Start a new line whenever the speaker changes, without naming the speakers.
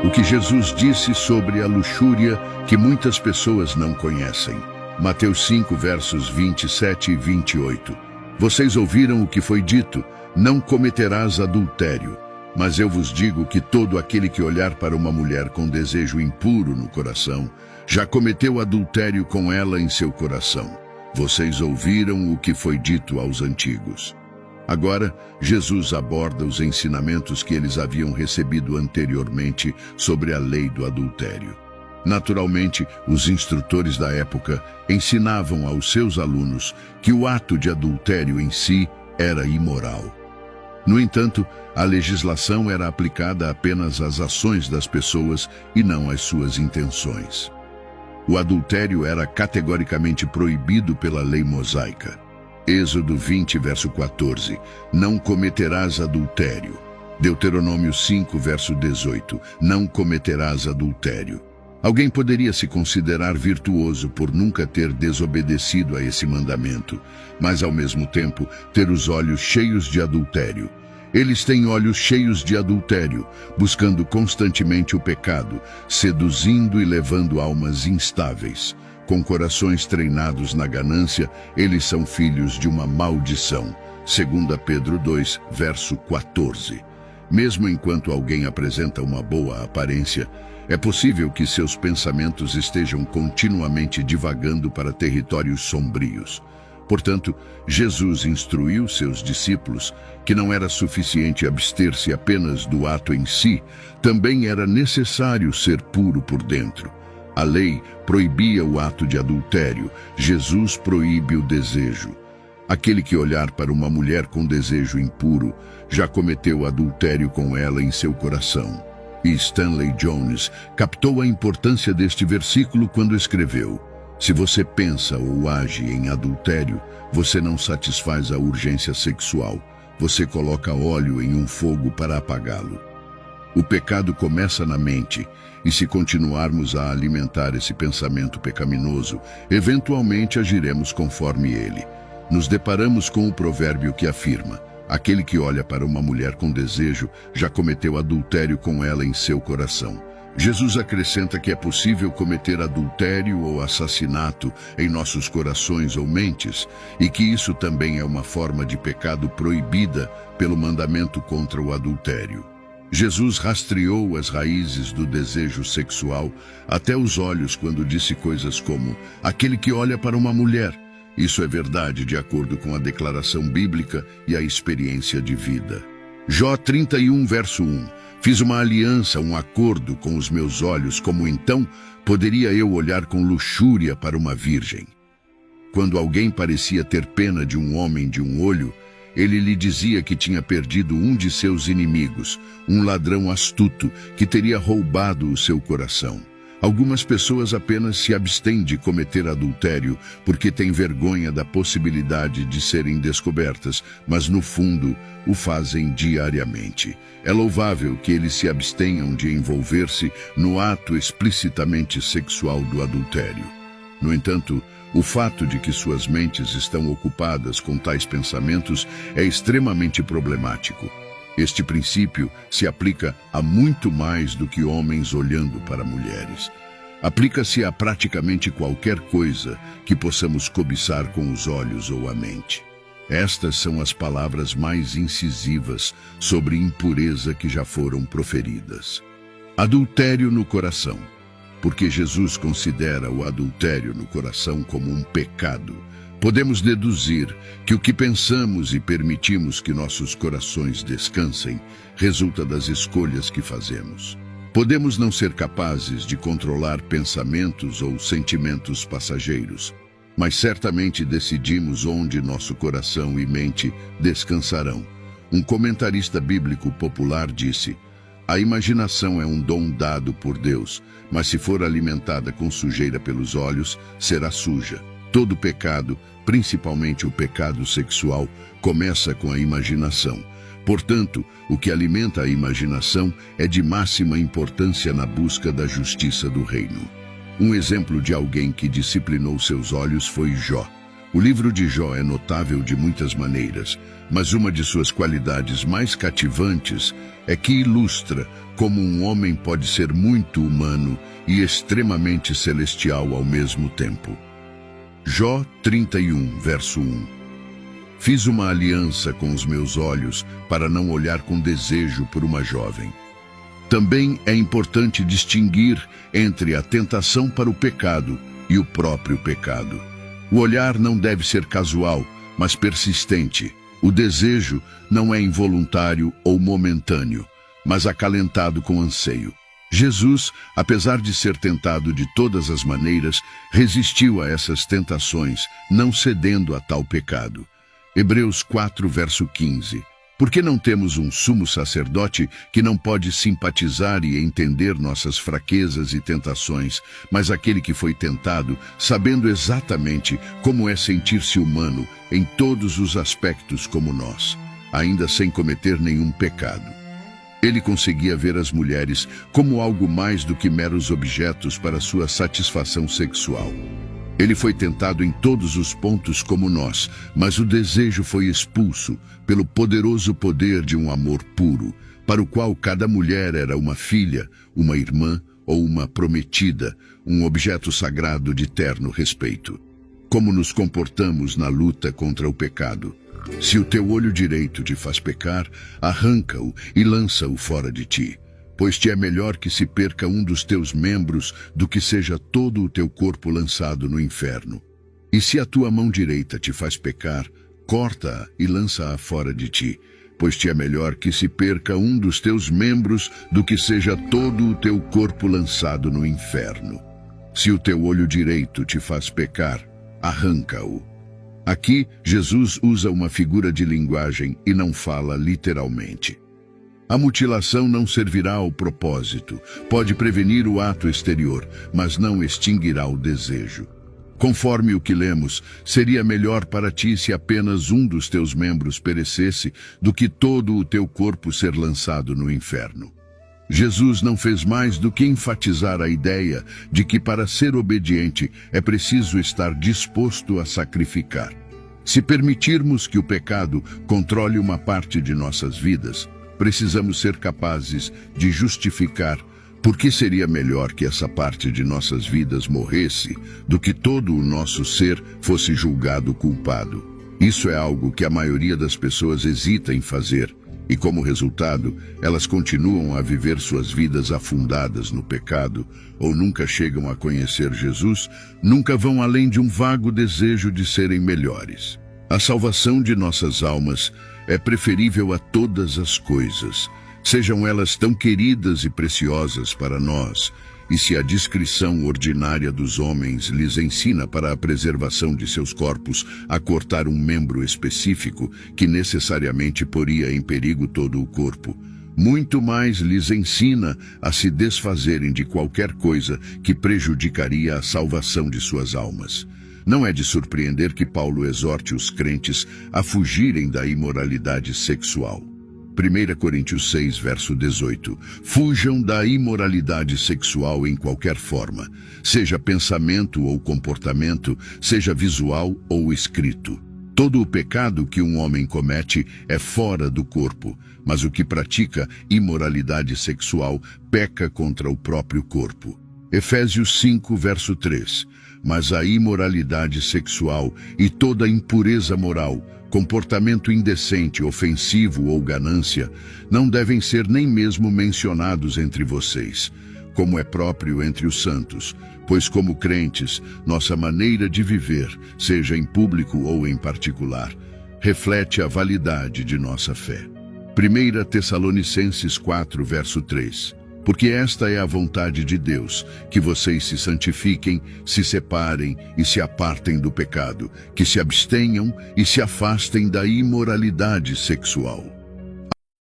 O que Jesus disse sobre a luxúria que muitas pessoas não conhecem. Mateus 5, versos 27 e 28. Vocês ouviram o que foi dito: não cometerás adultério. Mas eu vos digo que todo aquele que olhar para uma mulher com desejo impuro no coração, já cometeu adultério com ela em seu coração. Vocês ouviram o que foi dito aos antigos. Agora, Jesus aborda os ensinamentos que eles haviam recebido anteriormente sobre a lei do adultério. Naturalmente, os instrutores da época ensinavam aos seus alunos que o ato de adultério em si era imoral. No entanto, a legislação era aplicada apenas às ações das pessoas e não às suas intenções. O adultério era categoricamente proibido pela lei mosaica. Êxodo 20, verso 14. Não cometerás adultério. Deuteronômio 5, verso 18. Não cometerás adultério. Alguém poderia se considerar virtuoso por nunca ter desobedecido a esse mandamento, mas ao mesmo tempo ter os olhos cheios de adultério. Eles têm olhos cheios de adultério, buscando constantemente o pecado, seduzindo e levando almas instáveis. Com corações treinados na ganância, eles são filhos de uma maldição. 2 Pedro 2, verso 14. Mesmo enquanto alguém apresenta uma boa aparência, é possível que seus pensamentos estejam continuamente divagando para territórios sombrios. Portanto, Jesus instruiu seus discípulos que não era suficiente abster-se apenas do ato em si, também era necessário ser puro por dentro. A lei proibia o ato de adultério, Jesus proíbe o desejo. Aquele que olhar para uma mulher com desejo impuro já cometeu adultério com ela em seu coração. E Stanley Jones captou a importância deste versículo quando escreveu: se você pensa ou age em adultério, você não satisfaz a urgência sexual, você coloca óleo em um fogo para apagá-lo. O pecado começa na mente, e se continuarmos a alimentar esse pensamento pecaminoso, eventualmente agiremos conforme ele. Nos deparamos com o provérbio que afirma: aquele que olha para uma mulher com desejo já cometeu adultério com ela em seu coração. Jesus acrescenta que é possível cometer adultério ou assassinato em nossos corações ou mentes, e que isso também é uma forma de pecado proibida pelo mandamento contra o adultério. Jesus rastreou as raízes do desejo sexual até os olhos quando disse coisas como: aquele que olha para uma mulher. Isso é verdade de acordo com a declaração bíblica e a experiência de vida. Jó 31, verso 1. Fiz uma aliança, um acordo com os meus olhos, como então poderia eu olhar com luxúria para uma virgem? Quando alguém parecia ter pena de um homem de um olho, ele lhe dizia que tinha perdido um de seus inimigos, um ladrão astuto que teria roubado o seu coração. Algumas pessoas apenas se abstêm de cometer adultério porque têm vergonha da possibilidade de serem descobertas, mas no fundo o fazem diariamente. É louvável que eles se abstenham de envolver-se no ato explicitamente sexual do adultério. No entanto, o fato de que suas mentes estão ocupadas com tais pensamentos é extremamente problemático. Este princípio se aplica a muito mais do que homens olhando para mulheres. Aplica-se a praticamente qualquer coisa que possamos cobiçar com os olhos ou a mente. Estas são as palavras mais incisivas sobre impureza que já foram proferidas. Adultério no coração. Porque Jesus considera o adultério no coração como um pecado, podemos deduzir que o que pensamos e permitimos que nossos corações descansem resulta das escolhas que fazemos. Podemos não ser capazes de controlar pensamentos ou sentimentos passageiros, mas certamente decidimos onde nosso coração e mente descansarão. Um comentarista bíblico popular disse: a imaginação é um dom dado por Deus, mas se for alimentada com sujeira pelos olhos, será suja. Todo pecado, principalmente o pecado sexual, começa com a imaginação. Portanto, o que alimenta a imaginação é de máxima importância na busca da justiça do reino. Um exemplo de alguém que disciplinou seus olhos foi Jó. O livro de Jó é notável de muitas maneiras, mas uma de suas qualidades mais cativantes é que ilustra como um homem pode ser muito humano e extremamente celestial ao mesmo tempo. Jó 31, verso 1. Fiz uma aliança com os meus olhos para não olhar com desejo por uma jovem. Também é importante distinguir entre a tentação para o pecado e o próprio pecado. O olhar não deve ser casual, mas persistente. O desejo não é involuntário ou momentâneo, mas acalentado com anseio. Jesus, apesar de ser tentado de todas as maneiras, resistiu a essas tentações, não cedendo a tal pecado. Hebreus 4, verso 15. Por que não temos um sumo sacerdote que não pode simpatizar e entender nossas fraquezas e tentações, mas aquele que foi tentado, sabendo exatamente como é sentir-se humano em todos os aspectos como nós, ainda sem cometer nenhum pecado? Ele conseguia ver as mulheres como algo mais do que meros objetos para sua satisfação sexual. Ele foi tentado em todos os pontos como nós, mas o desejo foi expulso pelo poderoso poder de um amor puro, para o qual cada mulher era uma filha, uma irmã ou uma prometida, um objeto sagrado de terno respeito. Como nos comportamos na luta contra o pecado? Se o teu olho direito te faz pecar, arranca-o e lança-o fora de ti. Pois te é melhor que se perca um dos teus membros do que seja todo o teu corpo lançado no inferno. E se a tua mão direita te faz pecar, corta-a e lança-a fora de ti, pois te é melhor que se perca um dos teus membros do que seja todo o teu corpo lançado no inferno. Se o teu olho direito te faz pecar, arranca-o. Aqui, Jesus usa uma figura de linguagem e não fala literalmente. A mutilação não servirá ao propósito, pode prevenir o ato exterior, mas não extinguirá o desejo. Conforme o que lemos, seria melhor para ti se apenas um dos teus membros perecesse do que todo o teu corpo ser lançado no inferno. Jesus não fez mais do que enfatizar a ideia de que para ser obediente é preciso estar disposto a sacrificar. Se permitirmos que o pecado controle uma parte de nossas vidas, precisamos ser capazes de justificar por que seria melhor que essa parte de nossas vidas morresse do que todo o nosso ser fosse julgado culpado. Isso é algo que a maioria das pessoas hesita em fazer e, como resultado, elas continuam a viver suas vidas afundadas no pecado ou nunca chegam a conhecer Jesus, nunca vão além de um vago desejo de serem melhores. A salvação de nossas almas é preferível a todas as coisas, sejam elas tão queridas e preciosas para nós, e se a discrição ordinária dos homens lhes ensina para a preservação de seus corpos a cortar um membro específico que necessariamente poria em perigo todo o corpo, muito mais lhes ensina a se desfazerem de qualquer coisa que prejudicaria a salvação de suas almas. Não é de surpreender que Paulo exorte os crentes a fugirem da imoralidade sexual. 1 Coríntios 6, verso 18. Fujam da imoralidade sexual em qualquer forma, seja pensamento ou comportamento, seja visual ou escrito. Todo o pecado que um homem comete é fora do corpo, mas o que pratica imoralidade sexual peca contra o próprio corpo. Efésios 5, verso 3. Mas a imoralidade sexual e toda impureza moral, comportamento indecente, ofensivo ou ganância, não devem ser nem mesmo mencionados entre vocês, como é próprio entre os santos, pois como crentes, nossa maneira de viver, seja em público ou em particular, reflete a validade de nossa fé. 1 Tessalonicenses 4, verso 3. Porque esta é a vontade de Deus, que vocês se santifiquem, se separem e se apartem do pecado, que se abstenham e se afastem da imoralidade sexual.